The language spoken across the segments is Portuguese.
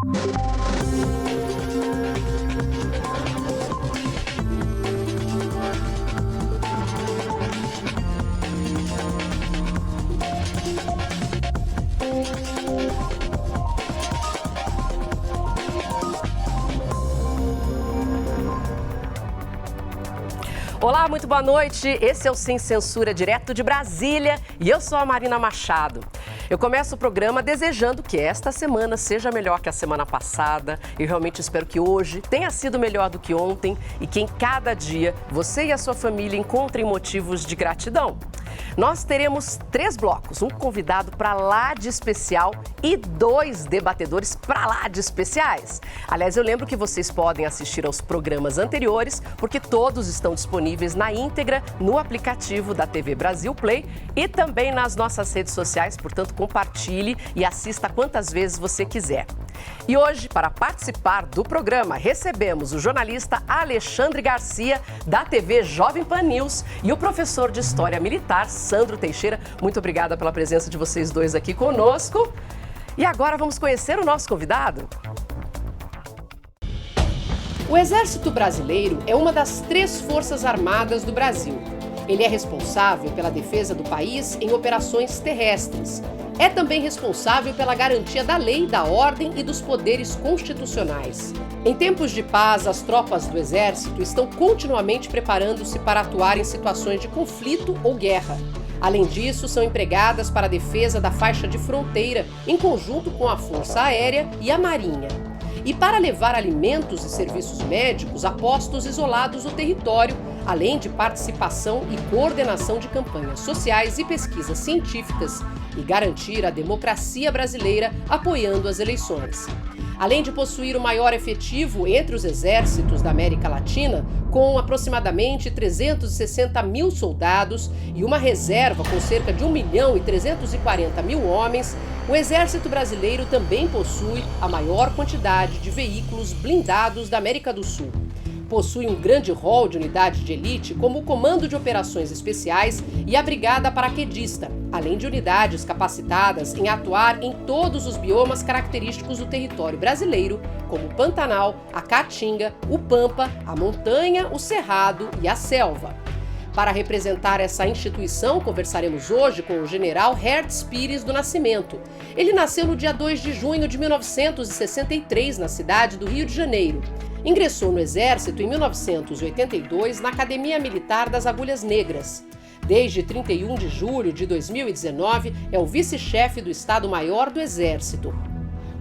Olá, muito boa noite. Esse é o Sem Censura, direto de Brasília, e eu sou a Marina Machado. Eu começo o programa desejando que esta semana seja melhor que a semana passada. Eu realmente espero que hoje tenha sido melhor do que ontem e que em cada dia você e a sua família encontrem motivos de gratidão. Nós teremos 3 blocos, um convidado para lá de especial e 2 debatedores para lá de especiais. Aliás, eu lembro que vocês podem assistir aos programas anteriores, porque todos estão disponíveis na íntegra no aplicativo da TV Brasil Play e também nas nossas redes sociais, portanto, compartilhe e assista quantas vezes você quiser. E hoje, para participar do programa, recebemos o jornalista Alexandre Garcia, da TV Jovem Pan News, e o professor de História Militar, Sandro Teixeira. Muito obrigada pela presença de vocês dois aqui conosco. E agora vamos conhecer o nosso convidado. O Exército Brasileiro é uma das 3 forças armadas do Brasil. Ele é responsável pela defesa do país em operações terrestres. É também responsável pela garantia da lei, da ordem e dos poderes constitucionais. Em tempos de paz, as tropas do Exército estão continuamente preparando-se para atuar em situações de conflito ou guerra. Além disso, são empregadas para a defesa da faixa de fronteira, em conjunto com a Força Aérea e a Marinha. E para levar alimentos e serviços médicos a postos isolados do território, além de participação e coordenação de campanhas sociais e pesquisas científicas, e garantir a democracia brasileira apoiando as eleições. Além de possuir o maior efetivo entre os exércitos da América Latina, com aproximadamente 360 mil soldados e uma reserva com cerca de 1.340.000 homens, o Exército Brasileiro também possui a maior quantidade de veículos blindados da América do Sul. Possui um grande rol de unidades de elite, como o Comando de Operações Especiais e a Brigada Paraquedista, além de unidades capacitadas em atuar em todos os biomas característicos do território brasileiro, como o Pantanal, a Caatinga, o Pampa, a montanha, o Cerrado e a selva. Para representar essa instituição, conversaremos hoje com o general Hertz Pires do Nascimento. Ele nasceu no dia 2 de junho de 1963, na cidade do Rio de Janeiro. Ingressou no Exército em 1982 na Academia Militar das Agulhas Negras. Desde 31 de julho de 2019, é o vice-chefe do Estado-Maior do Exército.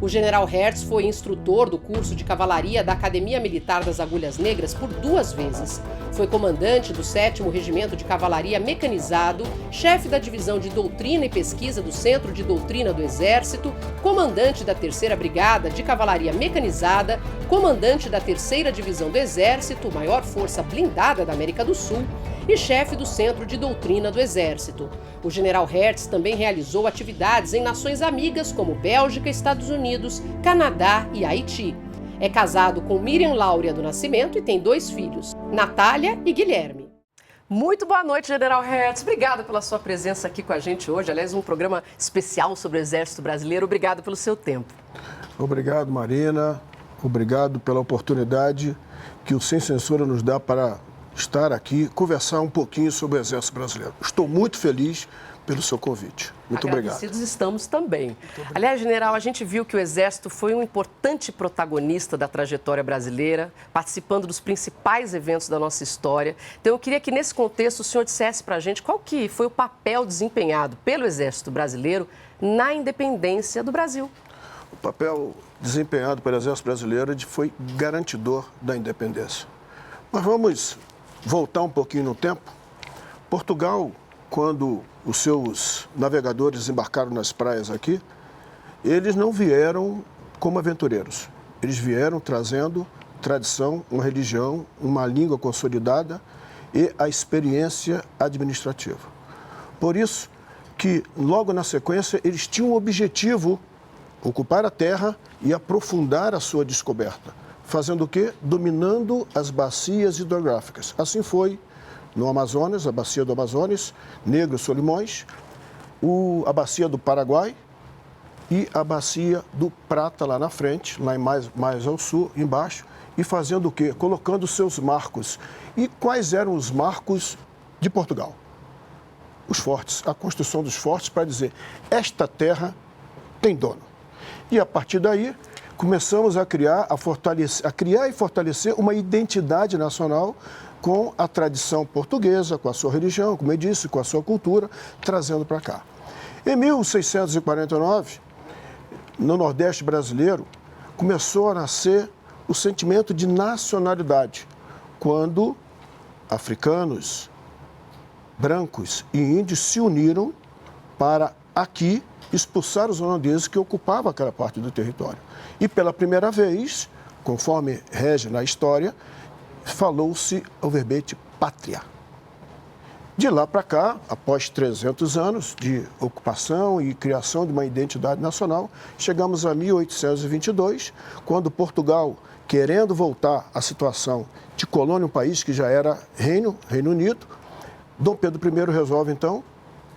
O general Hertz foi instrutor do curso de cavalaria da Academia Militar das Agulhas Negras por 2 vezes. Foi comandante do 7º Regimento de Cavalaria Mecanizado, chefe da Divisão de Doutrina e Pesquisa do Centro de Doutrina do Exército, comandante da 3ª Brigada de Cavalaria Mecanizada, comandante da 3ª Divisão do Exército, maior força blindada da América do Sul, e chefe do Centro de Doutrina do Exército. O general Hertz também realizou atividades em nações amigas como Bélgica, Estados Unidos, Canadá e Haiti. É casado com Miriam Láurea do Nascimento e tem 2 filhos, Natália e Guilherme. Muito boa noite, general Hertz. Obrigada pela sua presença aqui com a gente hoje. Aliás, um programa especial sobre o Exército Brasileiro. Obrigado pelo seu tempo. Obrigado, Marina. Obrigado pela oportunidade que o Sem Censura nos dá para estar aqui, conversar um pouquinho sobre o Exército Brasileiro. Estou muito feliz pelo seu convite. Muito obrigado. Agradecidos estamos também. Aliás, general, a gente viu que o Exército foi um importante protagonista da trajetória brasileira, participando dos principais eventos da nossa história. Então, eu queria que, nesse contexto, o senhor dissesse para a gente qual que foi o papel desempenhado pelo Exército Brasileiro na independência do Brasil. O papel desempenhado pelo Exército Brasileiro foi garantidor da independência. Mas vamos voltar um pouquinho no tempo. Portugal, quando os seus navegadores embarcaram nas praias aqui, eles não vieram como aventureiros. Eles vieram trazendo tradição, uma religião, uma língua consolidada e a experiência administrativa. Por isso que, logo na sequência, eles tinham o objetivo de ocupar a terra e aprofundar a sua descoberta. Fazendo o quê? Dominando as bacias hidrográficas. Assim foi no Amazonas, a bacia do Amazonas, Negros, Solimões, a bacia do Paraguai e a bacia do Prata lá na frente, lá mais ao sul, embaixo, e fazendo o quê? Colocando seus marcos. E quais eram os marcos de Portugal? Os fortes, a construção dos fortes para dizer, esta terra tem dono. E a partir daí, começamos a criar e fortalecer uma identidade nacional com a tradição portuguesa, com a sua religião, como eu disse, com a sua cultura, trazendo para cá. Em 1649, no Nordeste brasileiro, começou a nascer o sentimento de nacionalidade, quando africanos, brancos e índios se uniram para aqui expulsar os holandeses que ocupavam aquela parte do território. E pela primeira vez, conforme rege na história, falou-se o verbete pátria. De lá para cá, após 300 anos de ocupação e criação de uma identidade nacional, chegamos a 1822, quando Portugal, querendo voltar à situação de colônia, um país que já era Reino Unido, Dom Pedro I resolve, então,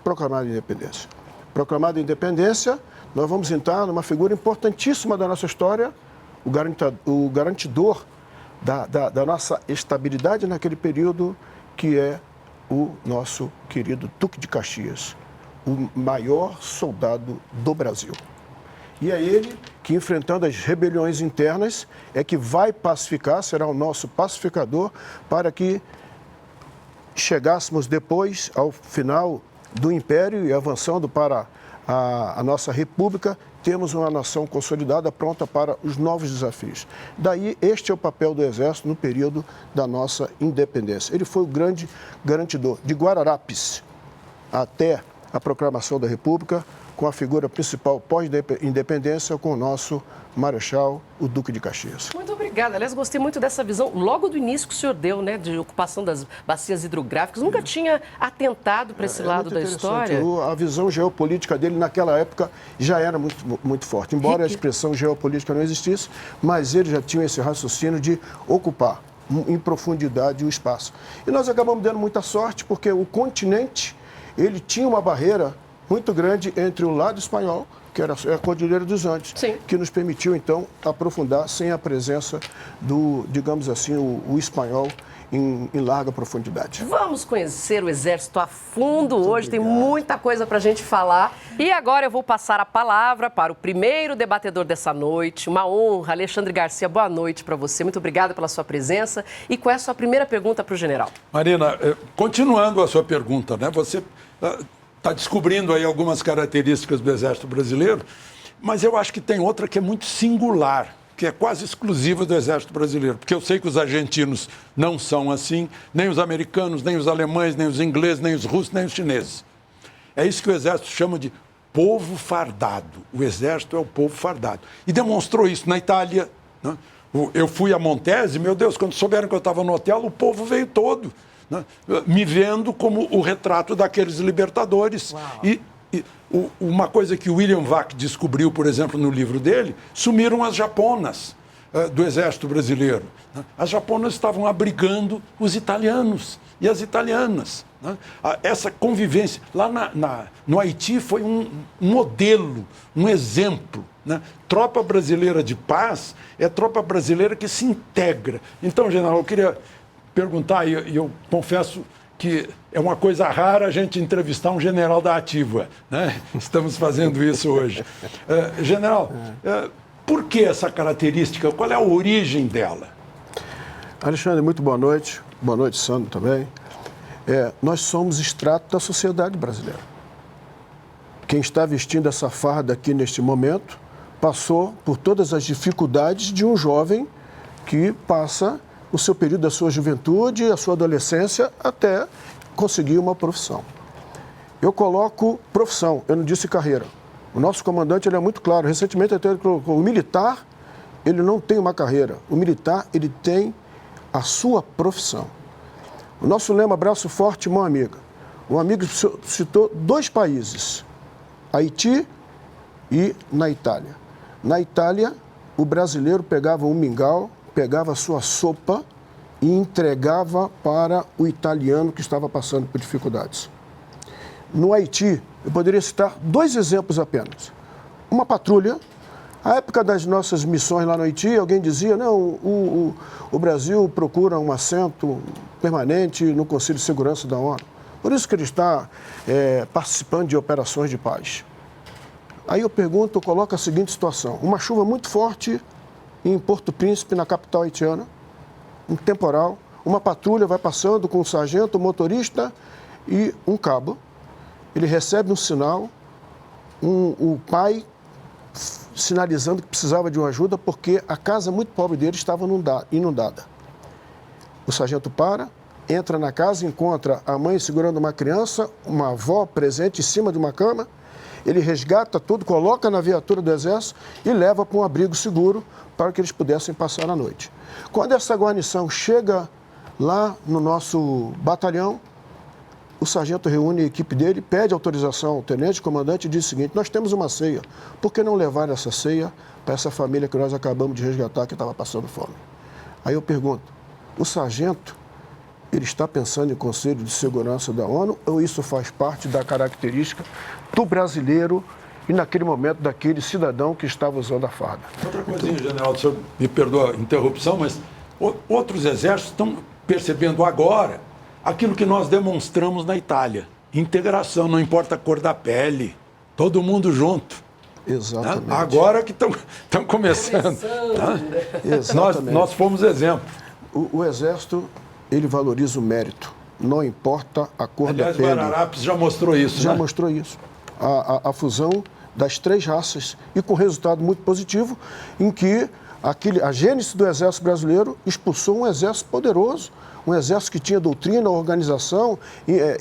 proclamar a independência. Proclamada a independência, nós vamos entrar numa figura importantíssima da nossa história, o garantidor da nossa estabilidade naquele período, que é o nosso querido Duque de Caxias, o maior soldado do Brasil. E é ele que, enfrentando as rebeliões internas, é que vai pacificar, será o nosso pacificador, para que chegássemos depois, ao final do Império e avançando para a nossa República, temos uma nação consolidada, pronta para os novos desafios. Daí, este é o papel do Exército no período da nossa independência. Ele foi o grande garantidor de Guararapes até a proclamação da República, com a figura principal pós-independência, com o nosso Marechal, o Duque de Caxias. Muito obrigada. Aliás, gostei muito dessa visão, logo do início que o senhor deu, né, de ocupação das bacias hidrográficas. Nunca tinha atentado para esse lado da história. A visão geopolítica dele naquela época já era muito forte. Embora a expressão geopolítica não existisse, mas ele já tinha esse raciocínio de ocupar em profundidade o espaço. E nós acabamos dando muita sorte, porque o continente, ele tinha uma barreira muito grande entre o lado espanhol, que era a Cordilheira dos Andes, sim, que nos permitiu, então, aprofundar sem a presença do, digamos assim, o espanhol em larga profundidade. Vamos conhecer o Exército a fundo hoje, tem muita coisa para a gente falar. E agora eu vou passar a palavra para o primeiro debatedor dessa noite. Uma honra, Alexandre Garcia, boa noite para você. Muito obrigada pela sua presença. E qual é a sua primeira pergunta para o general? Marina, continuando a sua pergunta, né? Você está descobrindo aí algumas características do Exército Brasileiro, mas eu acho que tem outra que é muito singular, que é quase exclusiva do Exército Brasileiro, porque eu sei que os argentinos não são assim, nem os americanos, nem os alemães, nem os ingleses, nem os russos, nem os chineses. É isso que o Exército chama de povo fardado. O Exército é o povo fardado. E demonstrou isso na Itália, né? Eu fui a Montese, meu Deus, quando souberam que eu estava no hotel, o povo veio todo, né? Me vendo como o retrato daqueles libertadores. E uma coisa que o William Vac descobriu, por exemplo, no livro dele, sumiram as japonas do Exército Brasileiro. Né? As japonas estavam abrigando os italianos e as italianas. Né? Essa convivência. Lá no Haiti foi um modelo, um exemplo. Né? Tropa brasileira de paz é tropa brasileira que se integra. Então, general, eu queria perguntar, e eu confesso que é uma coisa rara a gente entrevistar um general da ativa, né? Estamos fazendo isso hoje. General, por que essa característica? Qual é a origem dela? Alexandre, muito boa noite. Boa noite, Sandro, também. Nós somos extrato da sociedade brasileira. Quem está vestindo essa farda aqui neste momento passou por todas as dificuldades de um jovem que passa o seu período da sua juventude, a sua adolescência, até conseguir uma profissão. Eu coloco profissão, eu não disse carreira. O nosso comandante ele é muito claro. Recentemente até ele colocou, o militar, ele não tem uma carreira. O militar, ele tem a sua profissão. O nosso lema, braço forte, mão amiga. O amigo citou 2 países, Haiti e na Itália. Na Itália, o brasileiro pegava um mingau, pegava a sua sopa e entregava para o italiano que estava passando por dificuldades. No Haiti, eu poderia citar 2 exemplos apenas. uma patrulha. À época das nossas missões lá no Haiti, alguém dizia, não, o Brasil procura um assento permanente no Conselho de Segurança da ONU. Por isso que ele está participando de operações de paz. Aí eu pergunto, eu coloco a seguinte situação. Uma chuva muito forte em Porto Príncipe, na capital haitiana, um temporal, uma patrulha vai passando com um sargento, um motorista e um cabo. Ele recebe um sinal, o pai sinalizando que precisava de uma ajuda porque a casa muito pobre dele estava inundada. O sargento para, entra na casa, encontra a mãe segurando uma criança, uma avó presente em cima de uma cama, ele resgata tudo, coloca na viatura do Exército e leva para um abrigo seguro para que eles pudessem passar a noite. Quando essa guarnição chega lá no nosso batalhão, o sargento reúne a equipe dele, pede autorização ao tenente comandante e diz o seguinte, nós temos uma ceia, por que não levar essa ceia para essa família que nós acabamos de resgatar que estava passando fome? Aí eu pergunto, o sargento, ele está pensando em Conselho de Segurança da ONU ou isso faz parte da característica do brasileiro e naquele momento daquele cidadão que estava usando a farda? Outra coisinha, general, o senhor me perdoa a interrupção, mas outros exércitos estão percebendo agora aquilo que nós demonstramos na Itália. Integração, não importa a cor da pele, todo mundo junto. Exatamente. Né? Agora que estão começando. Né? Exatamente. Nós fomos exemplo. O Exército, ele valoriza o mérito, não importa a cor da pele. Aliás, Guararapes já mostrou isso, Já né? mostrou isso. A fusão das 3 raças e com resultado muito positivo em que a gênese do Exército Brasileiro expulsou um exército poderoso, um exército que tinha doutrina, organização,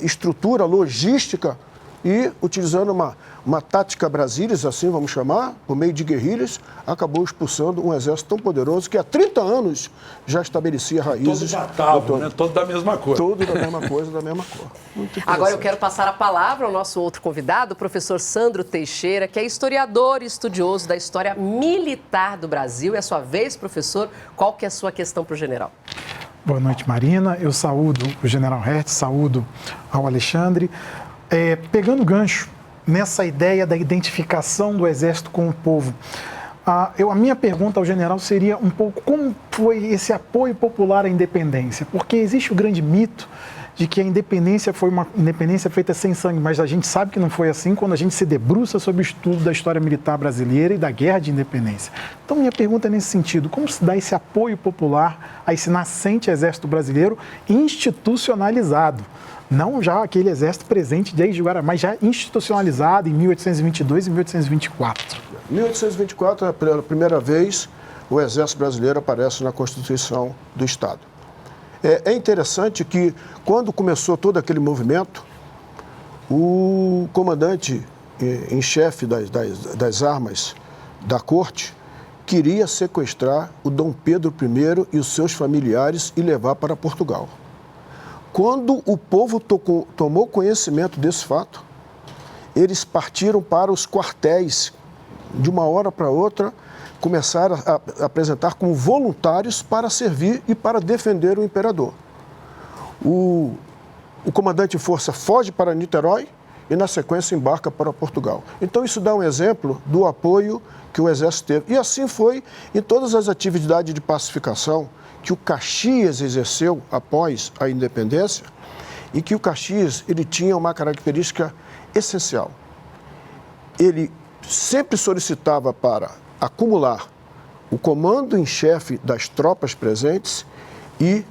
estrutura, logística e, utilizando uma tática Brasilis, assim vamos chamar, por meio de guerrilhas, acabou expulsando um exército tão poderoso que há 30 anos já estabelecia raízes. Todo batavo, né? Todo da mesma cor. Todo da mesma coisa, da mesma cor. Muito Agora eu quero passar a palavra ao nosso outro convidado, o professor Sandro Teixeira, que é historiador e estudioso da história militar do Brasil. É a sua vez, professor. Qual que é a sua questão para o general? Boa noite, Marina. Eu saúdo o general Hertz, saúdo ao Alexandre. Pegando gancho nessa ideia da identificação do Exército com o povo, a minha pergunta ao general seria um pouco como foi esse apoio popular à independência, porque existe o grande mito de que a independência foi uma independência feita sem sangue, mas a gente sabe que não foi assim quando a gente se debruça sobre o estudo da história militar brasileira e da guerra de independência. Então, minha pergunta é nesse sentido, como se dá esse apoio popular a esse nascente Exército Brasileiro institucionalizado? Não já aquele exército presente desde o Guará, mas já institucionalizado em 1822 e 1824. Em 1824, pela primeira vez, o Exército Brasileiro aparece na Constituição do Estado. É interessante que, quando começou todo aquele movimento, o comandante em chefe das armas da corte queria sequestrar o Dom Pedro I e os seus familiares e levar para Portugal. Quando o povo tomou conhecimento desse fato, eles partiram para os quartéis. De uma hora para outra, começaram a apresentar como voluntários para servir e para defender o imperador. O comandante de força foge para Niterói e, na sequência, embarca para Portugal. Então, isso dá um exemplo do apoio que o Exército teve. E assim foi em todas as atividades de pacificação que o Caxias exerceu após a independência e que o Caxias ele tinha uma característica essencial. Ele sempre solicitava para acumular o comando em chefe das tropas presentes e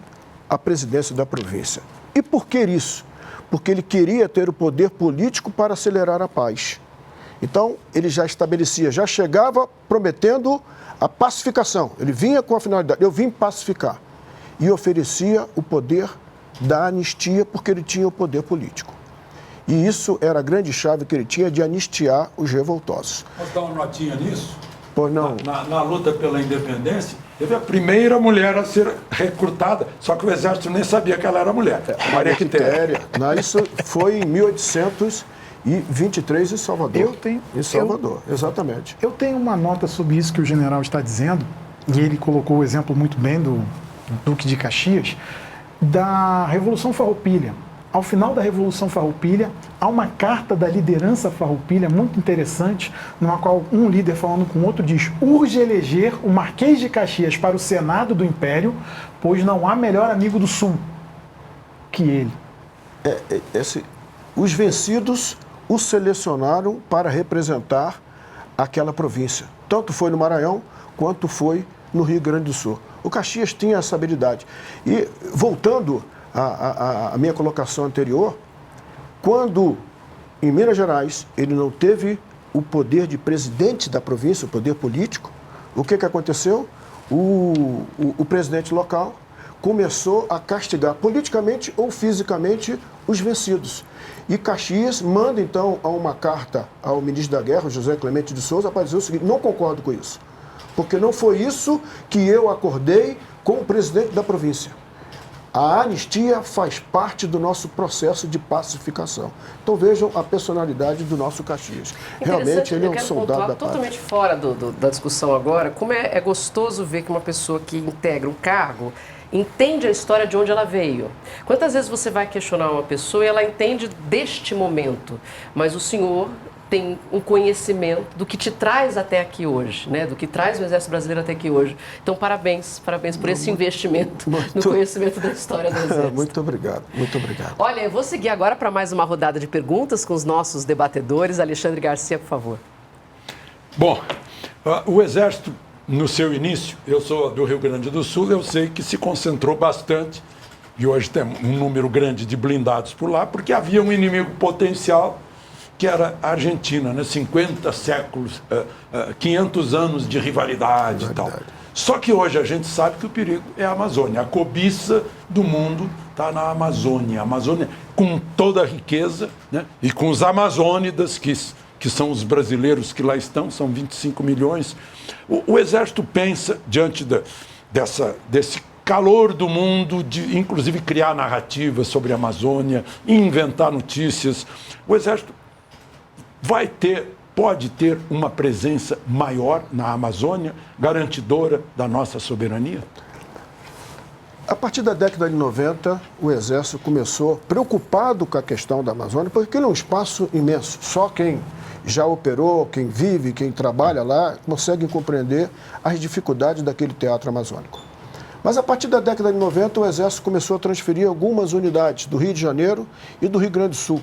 a presidência da província. E por que isso? Porque ele queria ter o poder político para acelerar a paz. Então, ele já estabelecia, já chegava prometendo a pacificação. Ele vinha com a finalidade, eu vim pacificar. E oferecia o poder da anistia, porque ele tinha o poder político. E isso era a grande chave que ele tinha de anistiar os revoltosos. Posso dar uma notinha nisso? Por não. Na luta pela independência, teve a primeira mulher a ser recrutada, só que o Exército nem sabia que ela era mulher. Maria Quitéria. Isso foi em 1823 em Salvador. Em Salvador, exatamente. Eu tenho uma nota sobre isso que o general está dizendo, e ele colocou o exemplo muito bem do Duque de Caxias, da Revolução Farroupilha. ao final da Revolução Farroupilha, há uma carta da liderança farroupilha muito interessante, numa qual um líder falando com o outro diz: urge eleger o Marquês de Caxias para o Senado do Império, pois não há melhor amigo do Sul que ele. Os vencidos o selecionaram para representar aquela província. Tanto foi no Maranhão, quanto foi no Rio Grande do Sul. O Caxias tinha essa habilidade. E, voltando à minha colocação anterior, quando, em Minas Gerais, ele não teve o poder de presidente da província, o poder político, o que aconteceu? O presidente local começou a castigar politicamente ou fisicamente os vencidos. E Caxias manda, então, uma carta ao ministro da Guerra, José Clemente de Souza, para dizer o seguinte: não concordo com isso, porque não foi isso que eu acordei com o presidente da província. A anistia faz parte do nosso processo de pacificação. Então vejam a personalidade do nosso Caxias. Realmente ele é um soldado da pátria. Totalmente fora da discussão agora, como é gostoso ver que uma pessoa que integra um cargo entende a história de onde ela veio. Quantas vezes você vai questionar uma pessoa e ela entende deste momento, mas o senhor tem um conhecimento do que te traz até aqui hoje, né? Do que traz o Exército Brasileiro até aqui hoje. Então, parabéns por esse investimento no conhecimento da história do Exército. Muito obrigado, muito obrigado. Olha, eu vou seguir agora para mais uma rodada de perguntas com os nossos debatedores. Alexandre Garcia, por favor. Bom, o Exército, no seu início, eu sou do Rio Grande do Sul, eu sei que se concentrou bastante, e hoje tem um número grande de blindados por lá, porque havia um inimigo potencial, que era a Argentina, né? 50 séculos, 500 anos de rivalidade e tal. Só que hoje a gente sabe que o perigo é a Amazônia. A cobiça do mundo está na Amazônia. A Amazônia com toda a riqueza, né? E com os amazônidas, que são os brasileiros que lá estão, são 25 milhões. O Exército pensa, diante desse calor do mundo, de inclusive criar narrativas sobre a Amazônia, inventar notícias. O Exército pode ter uma presença maior na Amazônia, garantidora da nossa soberania? A partir da década de 90, o Exército começou preocupado com a questão da Amazônia, porque ele é um espaço imenso. Só quem já operou, quem vive, quem trabalha lá, consegue compreender as dificuldades daquele teatro amazônico. Mas a partir da década de 90, o Exército começou a transferir algumas unidades do Rio de Janeiro e do Rio Grande do Sul.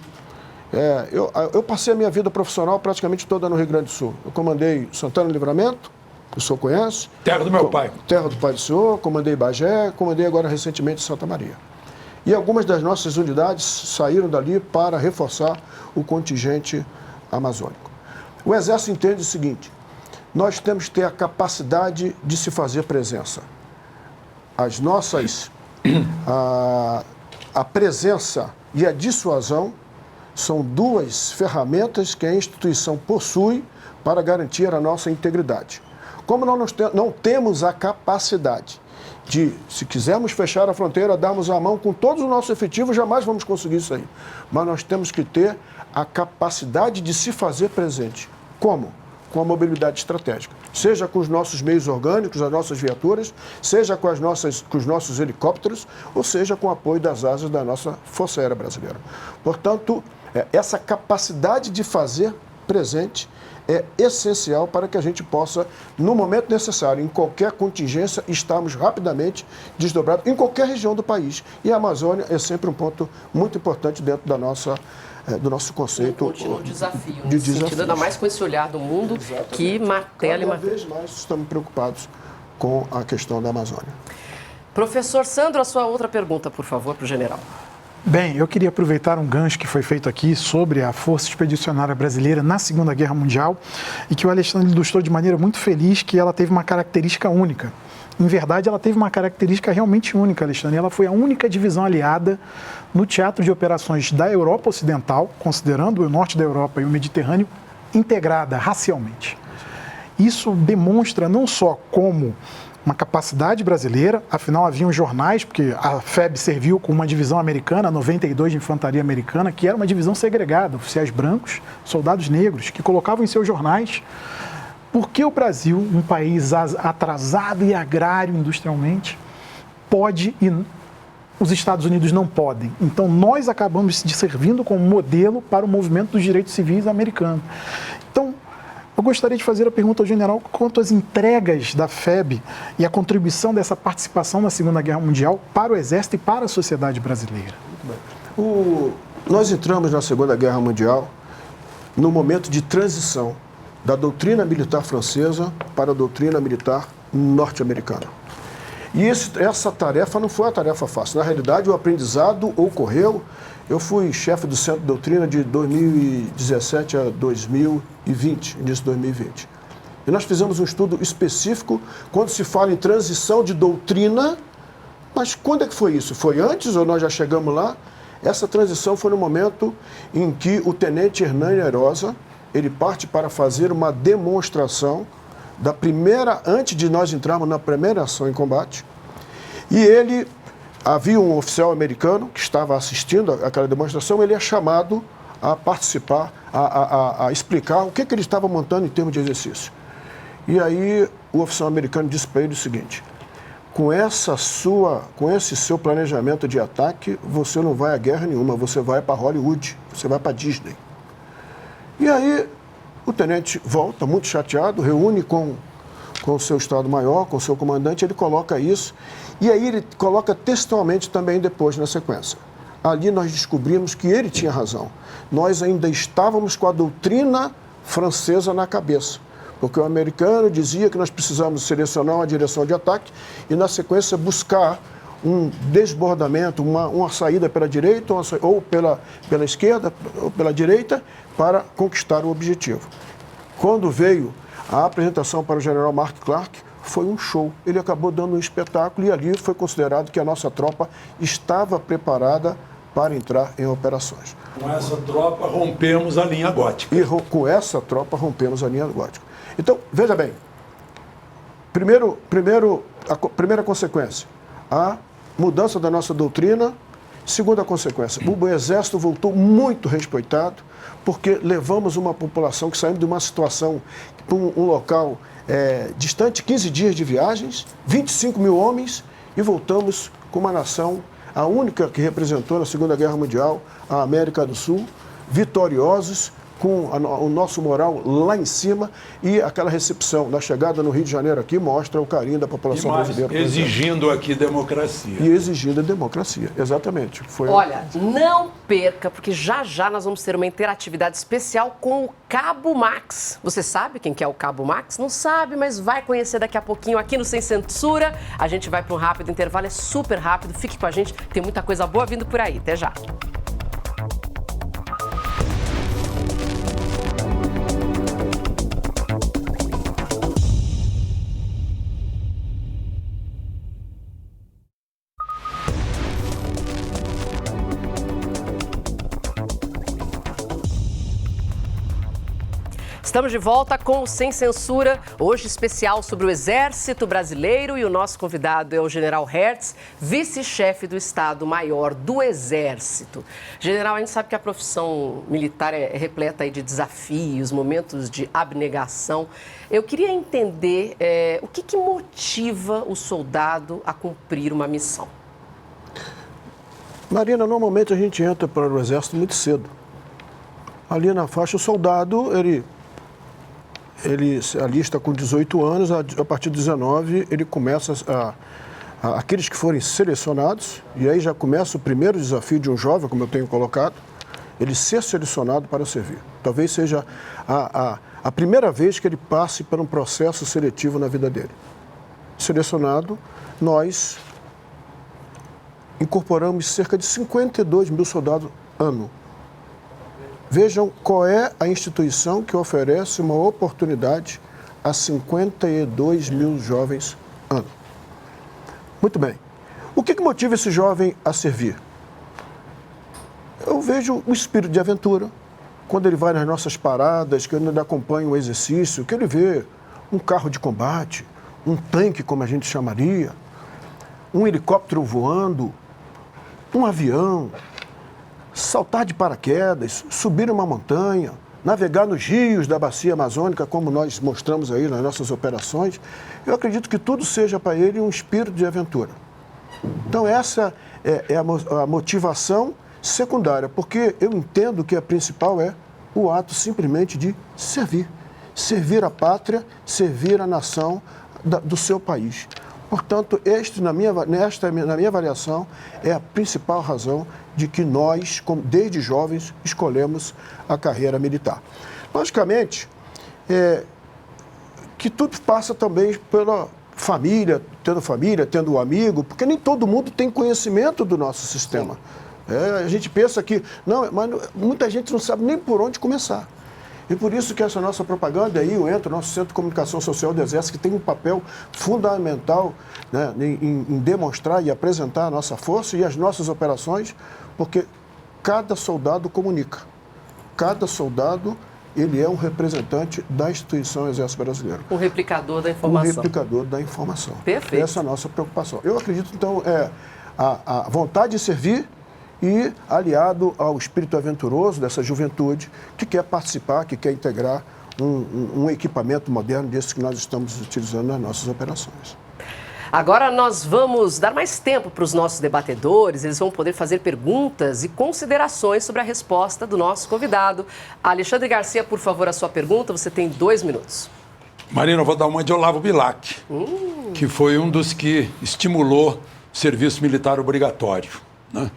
Eu passei a minha vida profissional praticamente toda no Rio Grande do Sul. Eu comandei Santana do Livramento, que o senhor conhece. Terra do meu pai. Terra do pai do senhor, comandei Bagé, comandei agora recentemente Santa Maria. E algumas das nossas unidades saíram dali para reforçar o contingente amazônico. O Exército entende o seguinte: nós temos que ter a capacidade de se fazer presença. A presença e a dissuasão são duas ferramentas que a instituição possui para garantir a nossa integridade. Como nós não temos a capacidade de, se quisermos fechar a fronteira, darmos a mão com todos os nossos efetivos, jamais vamos conseguir isso aí. Mas nós temos que ter a capacidade de se fazer presente. Como? Com a mobilidade estratégica. Seja com os nossos meios orgânicos, as nossas viaturas, seja com os nossos helicópteros, ou seja com o apoio das asas da nossa Força Aérea Brasileira. Portanto, essa capacidade de fazer presente é essencial para que a gente possa, no momento necessário, em qualquer contingência, estarmos rapidamente desdobrados em qualquer região do país. E a Amazônia é sempre um ponto muito importante dentro do nosso conceito. Continua um desafio, nesse sentido, ainda mais com esse olhar do mundo. Exatamente. Que martela e cada vez mais estamos preocupados com a questão da Amazônia. Professor Sandro, a sua outra pergunta, por favor, para o general. Bem, eu queria aproveitar um gancho que foi feito aqui sobre a Força Expedicionária Brasileira na Segunda Guerra Mundial e que o Alexandre ilustrou de maneira muito feliz que ela teve uma característica única. Em verdade, ela teve uma característica realmente única, Alexandre. Ela foi a única divisão aliada no teatro de operações da Europa Ocidental, considerando o norte da Europa e o Mediterrâneo, integrada racialmente. Isso demonstra não só como uma capacidade brasileira, afinal haviam jornais, porque a FEB serviu com uma divisão americana, 92 de Infantaria Americana, que era uma divisão segregada, oficiais brancos, soldados negros, que colocavam em seus jornais por que o Brasil, um país atrasado e agrário industrialmente, pode os Estados Unidos não podem. Então, nós acabamos de servindo como modelo para o movimento dos direitos civis americano. Então, eu gostaria de fazer a pergunta ao general quanto às entregas da FEB e a contribuição dessa participação na Segunda Guerra Mundial para o Exército e para a sociedade brasileira. Nós entramos na Segunda Guerra Mundial no momento de transição da doutrina militar francesa para a doutrina militar norte-americana. E essa tarefa não foi uma tarefa fácil. Na realidade, o aprendizado ocorreu. Eu fui chefe do Centro de Doutrina de 2017 a 2020, início de 2020. E nós fizemos um estudo específico quando se fala em transição de doutrina. Mas quando é que foi isso? Foi antes ou nós já chegamos lá? Essa transição foi no momento em que o tenente Hernani Airosa, ele parte para fazer uma demonstração da primeira, antes de nós entrarmos na primeira ação em combate. E havia um oficial americano que estava assistindo aquela demonstração, ele é chamado a participar, a explicar o que ele estava montando em termos de exercício. E aí o oficial americano disse para ele o seguinte: com esse seu planejamento de ataque, você não vai a guerra nenhuma, você vai para Hollywood, você vai para Disney. E aí o tenente volta muito chateado, reúne com o seu Estado-Maior, com o seu comandante, ele coloca isso, e aí ele coloca textualmente também depois na sequência. Ali nós descobrimos que ele tinha razão. Nós ainda estávamos com a doutrina francesa na cabeça, porque o americano dizia que nós precisávamos selecionar uma direção de ataque e, na sequência, buscar um desbordamento, uma saída pela direita ou pela esquerda ou pela direita para conquistar o objetivo. Quando veio a apresentação para o general Mark Clark, foi um show. Ele acabou dando um espetáculo e ali foi considerado que a nossa tropa estava preparada para entrar em operações. Com essa tropa rompemos a linha gótica. E com essa tropa rompemos a linha gótica. Então, veja bem, a primeira consequência, a mudança da nossa doutrina. Segunda consequência, o Exército voltou muito respeitado, porque levamos uma população que saímos de uma situação, para um local distante, 15 dias de viagens, 25 mil homens, e voltamos com uma nação, a única que representou na Segunda Guerra Mundial, a América do Sul, vitoriosos, com o nosso moral lá em cima, e aquela recepção da chegada no Rio de Janeiro aqui mostra o carinho da população brasileira. Exigindo aqui democracia. E exigindo a democracia, exatamente. Olha, não perca, porque já já nós vamos ter uma interatividade especial com o Cabo Max. Você sabe quem que é o Cabo Max? Não sabe, mas vai conhecer daqui a pouquinho aqui no Sem Censura. A gente vai para um rápido intervalo, é super rápido. Fique com a gente, tem muita coisa boa vindo por aí. Até já. Estamos de volta com o Sem Censura, hoje especial sobre o Exército Brasileiro, e o nosso convidado é o General Hertz, vice-chefe do Estado-Maior do Exército. General, a gente sabe que a profissão militar é repleta aí de desafios, momentos de abnegação. Eu queria entender o que motiva o soldado a cumprir uma missão. Marina, normalmente a gente entra para o Exército muito cedo. Ali na faixa, o soldado, ele alista com 18 anos, a partir de 19 ele começa aqueles que forem selecionados, e aí já começa o primeiro desafio de um jovem, como eu tenho colocado, ele ser selecionado para servir. Talvez seja a primeira vez que ele passe por um processo seletivo na vida dele. Selecionado, nós incorporamos cerca de 52 mil soldados ano. Vejam qual é a instituição que oferece uma oportunidade a 52 mil jovens ano. Muito bem. O que motiva esse jovem a servir? Eu vejo o espírito de aventura. Quando ele vai nas nossas paradas, que ele acompanha o exercício, que ele vê um carro de combate, um tanque, como a gente chamaria, um helicóptero voando, um avião, saltar de paraquedas, subir uma montanha, navegar nos rios da bacia amazônica, como nós mostramos aí nas nossas operações. Eu acredito que tudo seja para ele um espírito de aventura. Então, essa é a motivação secundária, porque eu entendo que a principal é o ato simplesmente de servir. Servir a pátria, servir a nação do seu país. Portanto, na minha avaliação, é a principal razão de que nós, desde jovens, escolhemos a carreira militar. Logicamente, que tudo passa também pela família, tendo um amigo, porque nem todo mundo tem conhecimento do nosso sistema. A gente pensa que... Não, mas muita gente não sabe nem por onde começar. E por isso que essa nossa propaganda aí, o nosso Centro de Comunicação Social do Exército, que tem um papel fundamental, né, em demonstrar e apresentar a nossa força e as nossas operações, porque cada soldado comunica. Cada soldado, ele é um representante da instituição Exército Brasileiro. Um replicador da informação. Um replicador da informação. Perfeito. Essa é a nossa preocupação. Eu acredito, então, a vontade de servir e aliado ao espírito aventuroso dessa juventude que quer participar, que quer integrar um equipamento moderno desse que nós estamos utilizando nas nossas operações. Agora nós vamos dar mais tempo para os nossos debatedores, eles vão poder fazer perguntas e considerações sobre a resposta do nosso convidado. Alexandre Garcia, por favor, a sua pergunta, você tem 2 minutos. Marina, eu vou dar uma de Olavo Bilac, que foi um dos que estimulou o serviço militar obrigatório, né?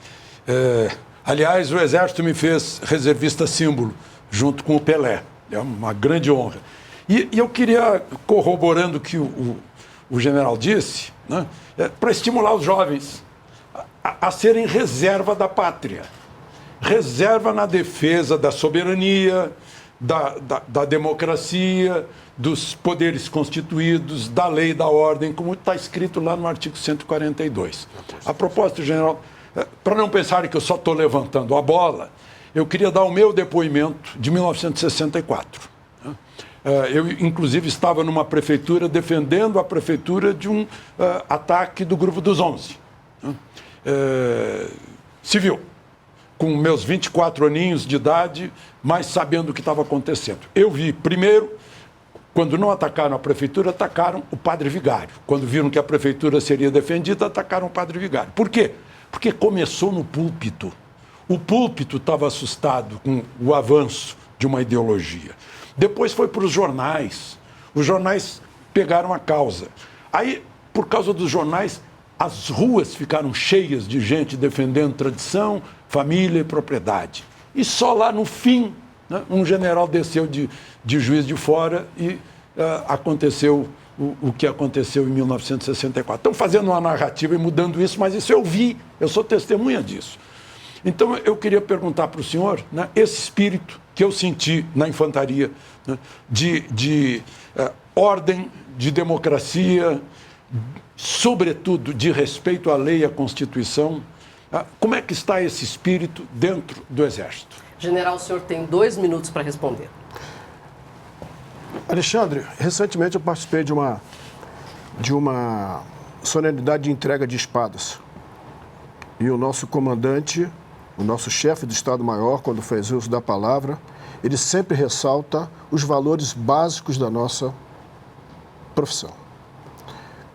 Aliás, o Exército me fez reservista símbolo, junto com o Pelé. É uma grande honra. E eu queria, corroborando o que o general disse, né, para estimular os jovens a serem reserva da pátria. Reserva na defesa da soberania, da democracia, dos poderes constituídos, da lei e da ordem, como está escrito lá no artigo 142. A propósito, general... Para não pensarem que eu só estou levantando a bola, eu queria dar o meu depoimento de 1964. Eu, inclusive, estava numa prefeitura defendendo a prefeitura de um ataque do Grupo dos 11. Civil, com meus 24 aninhos de idade, mas sabendo o que estava acontecendo. Eu vi, primeiro, quando não atacaram a prefeitura, atacaram o padre vigário. Quando viram que a prefeitura seria defendida, atacaram o padre vigário. Por quê? Porque começou no púlpito. O púlpito estava assustado com o avanço de uma ideologia. Depois foi para os jornais. Os jornais pegaram a causa. Aí, por causa dos jornais, as ruas ficaram cheias de gente defendendo tradição, família e propriedade. E só lá no fim, né, um general desceu de Juiz de Fora e aconteceu o que aconteceu em 1964. Estão fazendo uma narrativa e mudando isso, mas isso eu vi, eu sou testemunha disso. Então, eu queria perguntar para o senhor, né, esse espírito que eu senti na infantaria, né, de ordem, de democracia, sobretudo de respeito à lei e à Constituição, como é que está esse espírito dentro do Exército? General, o senhor tem 2 minutos para responder. Alexandre, recentemente eu participei de uma solenidade de entrega de espadas. E o nosso comandante, o nosso chefe do Estado-Maior, quando fez uso da palavra, ele sempre ressalta os valores básicos da nossa profissão.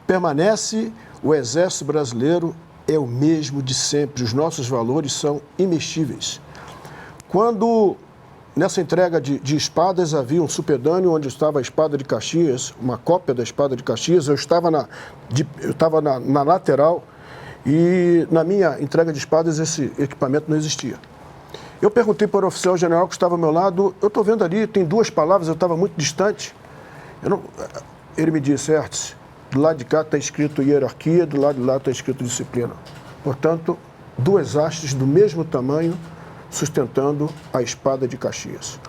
Permanece, o Exército Brasileiro é o mesmo de sempre, os nossos valores são imexíveis. Quando... Nessa entrega de espadas, havia um supedâneo onde estava a espada de Caxias, uma cópia da espada de Caxias. Eu estava na lateral e na minha entrega de espadas esse equipamento não existia. Eu perguntei para o oficial general que estava ao meu lado, eu estou vendo ali, tem 2 palavras, eu estava muito distante. Ele me disse, Hertz, do lado de cá está escrito hierarquia, do lado de lá está escrito disciplina. Portanto, 2 hastes do mesmo tamanho, sustentando a espada de Caxias.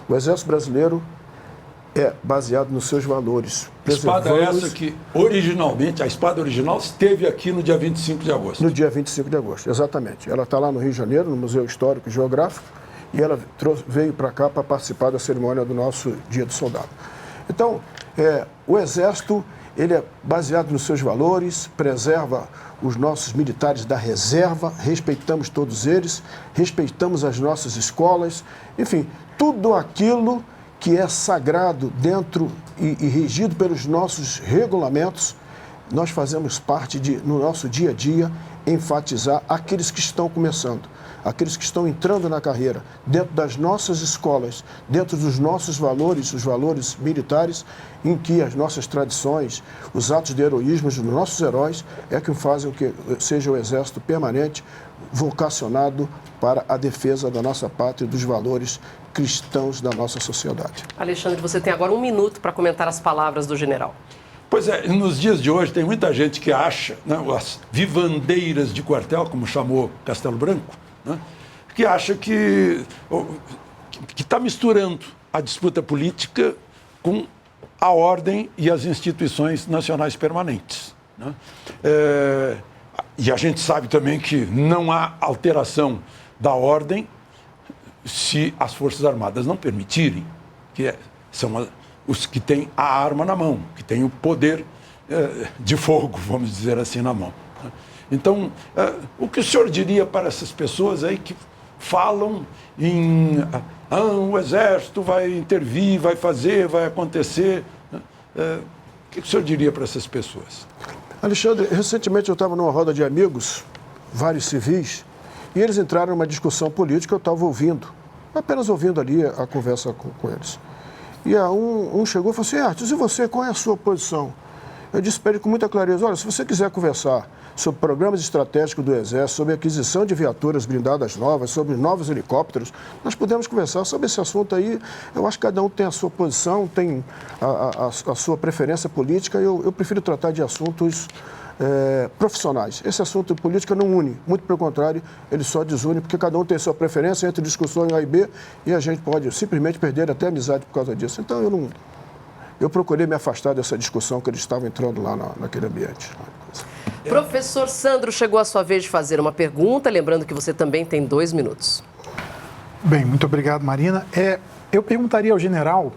O Exército Brasileiro é baseado nos seus valores. Espada essa que, originalmente, a espada original esteve aqui no dia 25 de agosto. No dia 25 de agosto, exatamente. Ela está lá no Rio de Janeiro, no Museu Histórico e Geográfico, e ela veio para cá para participar da cerimônia do nosso Dia do Soldado. Então, o Exército, ele é baseado nos seus valores, preserva os nossos militares da reserva, respeitamos todos eles, respeitamos as nossas escolas, enfim, tudo aquilo que é sagrado dentro e regido pelos nossos regulamentos, nós fazemos parte de, no nosso dia a dia, enfatizar aqueles que estão começando, aqueles que estão entrando na carreira, dentro das nossas escolas, dentro dos nossos valores, os valores militares, em que as nossas tradições, os atos de heroísmo dos nossos heróis é que fazem que seja o Exército permanente, vocacionado para a defesa da nossa pátria e dos valores cristãos da nossa sociedade. Alexandre, você tem agora 1 minuto para comentar as palavras do general. Pois é, nos dias de hoje tem muita gente que acha, né, as vivandeiras de quartel, como chamou Castelo Branco, né, que acha que está misturando a disputa política com a ordem e as instituições nacionais permanentes, né? E a gente sabe também que não há alteração da ordem se as Forças Armadas não permitirem, que são os que têm a arma na mão, que têm o poder de fogo, vamos dizer assim, na mão. Então, o que o senhor diria para essas pessoas aí que falam em o Exército vai intervir, vai fazer, vai acontecer? O que o senhor diria para essas pessoas? Alexandre, recentemente eu estava numa roda de amigos, vários civis, e eles entraram numa discussão política, eu estava ouvindo, apenas ouvindo ali a conversa com eles. E um chegou e falou assim, Artes, e você, qual é a sua posição? Eu disse para ele com muita clareza, olha, se você quiser conversar sobre programas estratégicos do Exército, sobre aquisição de viaturas blindadas novas, sobre novos helicópteros, nós podemos conversar sobre esse assunto aí. Eu acho que cada um tem a sua posição, tem a sua preferência política. Eu prefiro tratar de assuntos profissionais. Esse assunto de política não une, muito pelo contrário, ele só desune, porque cada um tem a sua preferência entre discussões A e B e a gente pode simplesmente perder até a amizade por causa disso. Então eu procurei me afastar dessa discussão que eles estavam entrando lá naquele ambiente. Professor Sandro, chegou a sua vez de fazer uma pergunta, lembrando que você também tem 2 minutos. Bem, muito obrigado, Marina. Eu perguntaria ao general,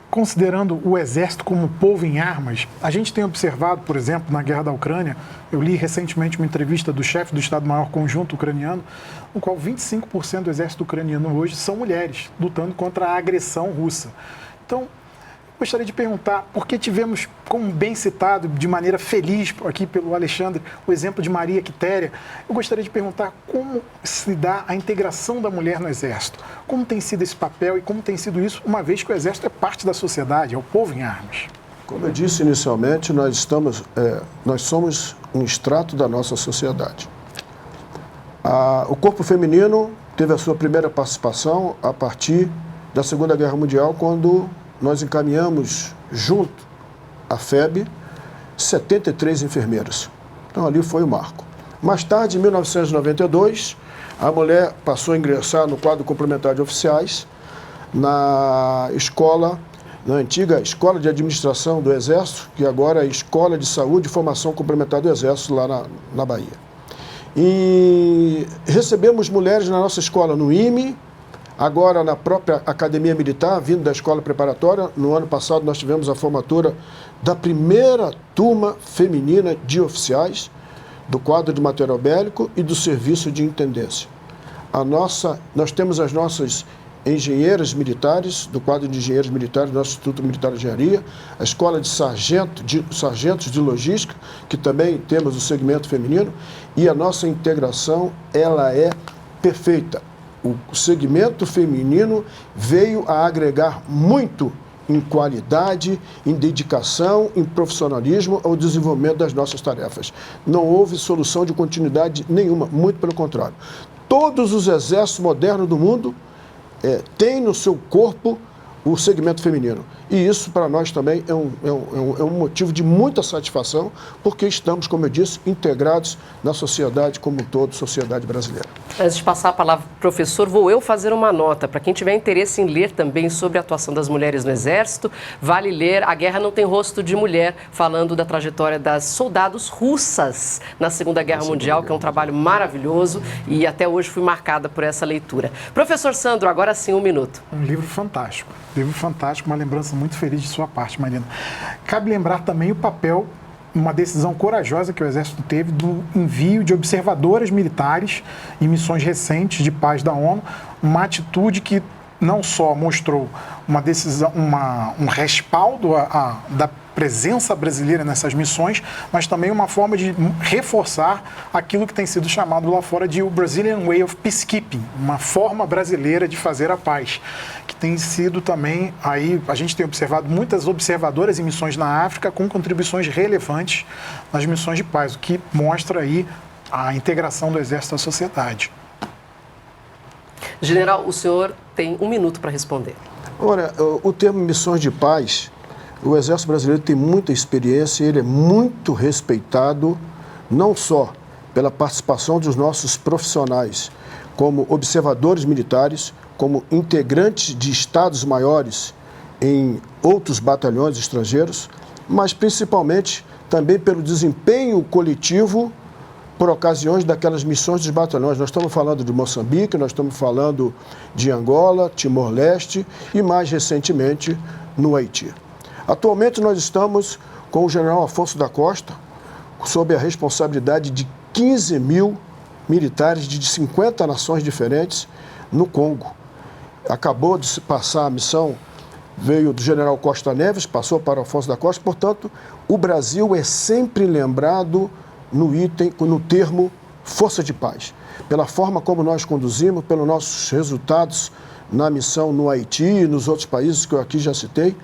considerando o Exército como povo em armas, a gente tem observado, por exemplo, na guerra da Ucrânia, eu li recentemente uma entrevista do chefe do Estado-Maior Conjunto ucraniano, no qual 25% do Exército ucraniano hoje são mulheres, lutando contra a agressão russa. Então, gostaria de perguntar, porque tivemos, como bem citado, de maneira feliz aqui pelo Alexandre, o exemplo de Maria Quitéria. Eu gostaria de perguntar como se dá a integração da mulher no Exército. Como tem sido esse papel e como tem sido isso, uma vez que o Exército é parte da sociedade, é o povo em armas. Como eu disse inicialmente, nós somos um extrato da nossa sociedade. O corpo feminino teve a sua primeira participação a partir da Segunda Guerra Mundial, quando nós encaminhamos junto à FEB 73 enfermeiras. Então ali foi o marco. Mais tarde, em 1992, a mulher passou a ingressar no quadro complementar de oficiais na antiga Escola de Administração do Exército, que agora é Escola de Saúde e Formação Complementar do Exército, lá na Bahia. E recebemos mulheres na nossa escola no IME, agora na própria Academia Militar, vindo da Escola Preparatória. No ano passado nós tivemos a formatura da primeira turma feminina de oficiais do quadro de material bélico e do serviço de intendência. Nós temos as nossas engenheiras militares, do quadro de engenheiros militares do nosso Instituto Militar de Engenharia, a Escola de Sargentos de Logística, que também temos o segmento feminino, e a nossa integração, ela é perfeita. O segmento feminino veio a agregar muito em qualidade, em dedicação, em profissionalismo ao desenvolvimento das nossas tarefas. Não houve solução de continuidade nenhuma, muito pelo contrário. Todos os exércitos modernos do mundo têm no seu corpo o segmento feminino. E isso, para nós, também é um motivo de muita satisfação, porque estamos, como eu disse, integrados na sociedade como um todo, sociedade brasileira. Antes de passar a palavra para o professor, vou eu fazer uma nota. Para quem tiver interesse em ler também sobre a atuação das mulheres no Exército, vale ler A Guerra Não Tem Rosto de Mulher, falando da trajetória das soldados russas na Segunda Guerra Mundial, que é um trabalho maravilhoso e até hoje fui marcada por essa leitura. Professor Sandro, agora sim, 1 minuto. Um livro fantástico, uma lembrança muito feliz de sua parte, Marina. Cabe lembrar também o papel, uma decisão corajosa que o Exército teve do envio de observadoras militares em missões recentes de paz da ONU, uma atitude que não só mostrou uma decisão, um respaldo presença brasileira nessas missões, mas também uma forma de reforçar aquilo que tem sido chamado lá fora de o Brazilian Way of Peacekeeping, uma forma brasileira de fazer a paz, que tem sido também, aí a gente tem observado muitas observadoras em missões na África com contribuições relevantes nas missões de paz, o que mostra aí a integração do Exército à sociedade. General, o senhor tem 1 minuto para responder. Ora, o termo missões de paz, o Exército Brasileiro tem muita experiência e ele é muito respeitado, não só pela participação dos nossos profissionais como observadores militares, como integrantes de estados maiores em outros batalhões estrangeiros, mas principalmente também pelo desempenho coletivo por ocasiões daquelas missões dos batalhões. Nós estamos falando de Moçambique, nós estamos falando de Angola, Timor-Leste e, mais recentemente, no Haiti. Atualmente, nós estamos com o general Afonso da Costa, sob a responsabilidade de 15 mil militares de 50 nações diferentes no Congo. Acabou de se passar a missão, veio do general Costa Neves, passou para Afonso da Costa, portanto, o Brasil é sempre lembrado no termo força de paz, pela forma como nós conduzimos, pelos nossos resultados na missão no Haiti e nos outros países que eu aqui já citei,